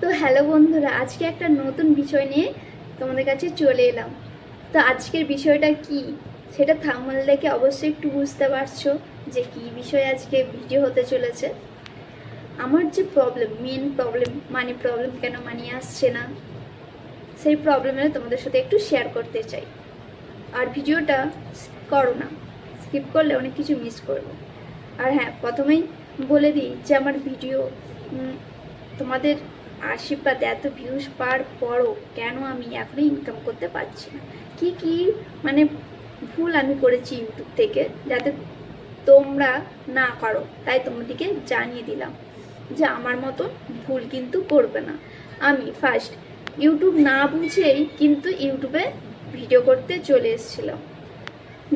তো হ্যালো বন্ধুরা, আজকে একটা নতুন বিষয় নিয়ে তোমাদের কাছে চলে এলাম। তো আজকের বিষয়টা কি সেটা থাম্বনেল দেখে অবশ্যই একটু বুঝতে পারছো যে কি বিষয় আজকে ভিডিও হতে চলেছে। আমার যে মেন প্রবলেম, কেন মানি আসছে না, সেই প্রবলেমে তোমাদের সাথে একটু শেয়ার করতে চাই। আর ভিডিওটা করো না, স্কিপ করলে অনেক কিছু মিস করবে। আর হ্যাঁ, প্রথমেই বলে দিই যে আমার ভিডিও তোমাদের আশীর্বাদ এত ভিউজ পাওয়ার পরও কেন আমি এখনই ইনকাম করতে পারছি না, কি কি মানে ভুল আমি করেছি ইউটিউব থেকে যাতে তোমরা না করো, তাই তোমাদেরকে জানিয়ে দিলাম যে আমার মতন ভুল কিন্তু করবে না। আমি ফার্স্ট ইউটিউব না বুঝেই কিন্তু ইউটিউবে ভিডিও করতে চলে এসেছিলাম।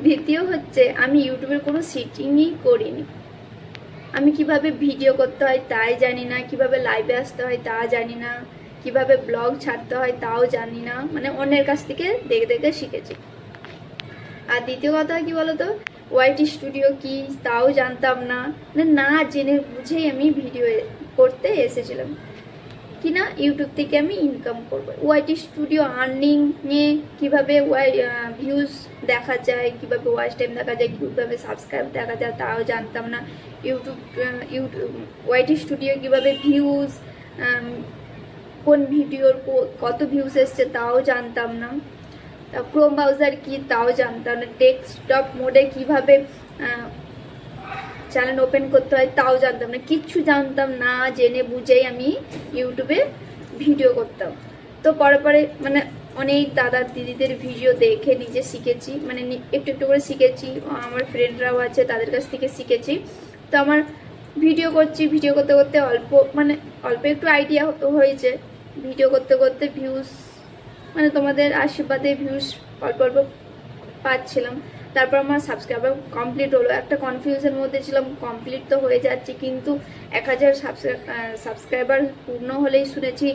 দ্বিতীয় হচ্ছে আমি ইউটিউবের কোনো সেটিংই করিনি। আমি কিভাবে ভিডিও করতে হয় তাই জানি না, কিভাবে লাইভে আসতে হয় তা জানি না, কিভাবে ব্লগ ছাড়তে হয় তাও জানি না, মানে অন্যের কাছ থেকে দেখে দেখে শিখেছি। আর দ্বিতীয় কথা কি বলতো, ওয়াইটি স্টুডিও কি তাও জানতাম না, মানে না জেনে বুঝেই আমি ভিডিও করতে এসেছিলাম কিনা ইউটিউব থেকে আমি ইনকাম করব। ওয়াইটি স্টুডিও আর্নিং নিয়ে কীভাবে ভিউজ দেখা যায়, কিভাবে ওয়াচ টাইম দেখা যায়, কীভাবে সাবস্ক্রাইব দেখা যায় তাও জানতাম না। ইউটিউব ওয়াইটি স্টুডিও কীভাবে ভিউজ, কোন ভিডিওর কত ভিউজ এসছে তাও জানতাম না। ক্রোম ব্রাউজার কি তাও জানতাম না। ডেস্কটপ মোডে কীভাবে চ্যানেল ওপেন করতে হয় তাও জানতাম না, কিচ্ছু জানতাম না। জেনে বুঝেই আমি ইউটিউবে ভিডিও করতাম। তো পরে পরে মানে অনেক দাদা দিদিদের ভিডিও দেখে নিজে শিখেছি, মানে একটু একটু করে শিখেছি। আমার ফ্রেন্ডরাও আছে, তাদের কাছ থেকে শিখেছি। তো আমার ভিডিও করতে করতে অল্প একটু আইডিয়া হয়েছে। ভিডিও করতে করতে ভিউজ, মানে তোমাদের আশীর্বাদে ভিউজ অল্প অল্প পাচ্ছিলাম। তারপর আমার সাবস্ক্রাইবার কমপ্লিট হলো। একটা কনফিউজের মধ্যে ছিলাম, কমপ্লিট তো হয়ে যাচ্ছে কিন্তু 1000 সাবস্ক্রাইবার পূর্ণ হলেই শুনেছি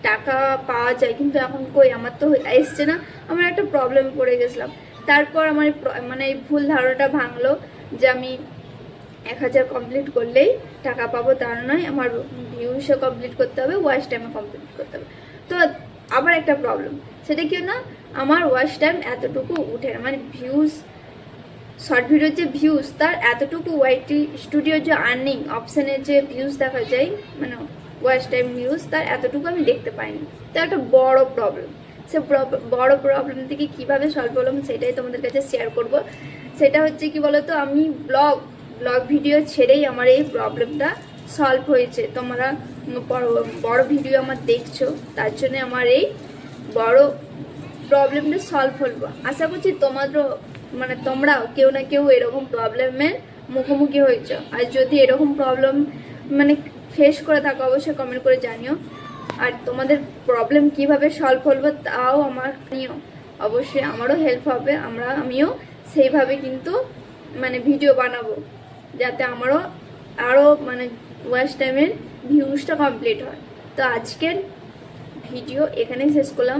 টাকা পাওয়া যায়, কিন্তু এখন কই, আমার তো এসছে না। আমার একটা প্রবলেমে পড়ে গেছিলাম। তারপর আমার মানে এই ভুল ধারণাটা ভাঙলো যে আমি 1000 কমপ্লিট করলেই টাকা পাবো, তার নয়, আমার ভিউসও কমপ্লিট করতে হবে, ওয়াচ টাইমও কমপ্লিট করতে হবে। তো আবার একটা প্রবলেম, সেটা কি না, আমার ওয়াচ টাইম এতটুকু উঠে না, মানে ভিউজ, শর্ট ভিডিওর যে ভিউজ তার এতটুকু, ওয়াইটি স্টুডিওর যে আর্নিং অপশানের যে ভিউজ দেখা যায়, মানে ওয়াচ টাইম ভিউজ, তার এতটুকু আমি দেখতে পাইনি। তো একটা বড় প্রবলেম। সে বড় প্রবলেম থেকে কীভাবে সলভ হলাম সেটাই তোমাদের কাছে শেয়ার করব। সেটা হচ্ছে কি বলতো, আমি ব্লগ ভিডিও ছেড়েই আমার এই প্রবলেমটা সলভ হয়েছে। তোমরা বড় ভিডিও আমার দেখছো, তার জন্য আমার এই বড় প্রবলেমটা সলভ হলো। আশা করছি তোমরাও কেউ না কেউ এরকম প্রবলেমের মুখোমুখি হয়েছ। আর যদি এরকম প্রবলেম মানে ফেস করে থাকো অবশ্যই কমেন্ট করে জানিও। আর তোমাদের প্রবলেম কিভাবে সলভ হলো তাও আমার নিও, অবশ্যই আমারও হেল্প হবে। আমিও সেইভাবে কিন্তু মানে ভিডিও বানাবো, যাতে আমারও আরও মানে ওয়াচ টাইমের ভিউজটা কমপ্লিট হয়। তো আজকের ভিডিও এখানেই শেষ করলাম।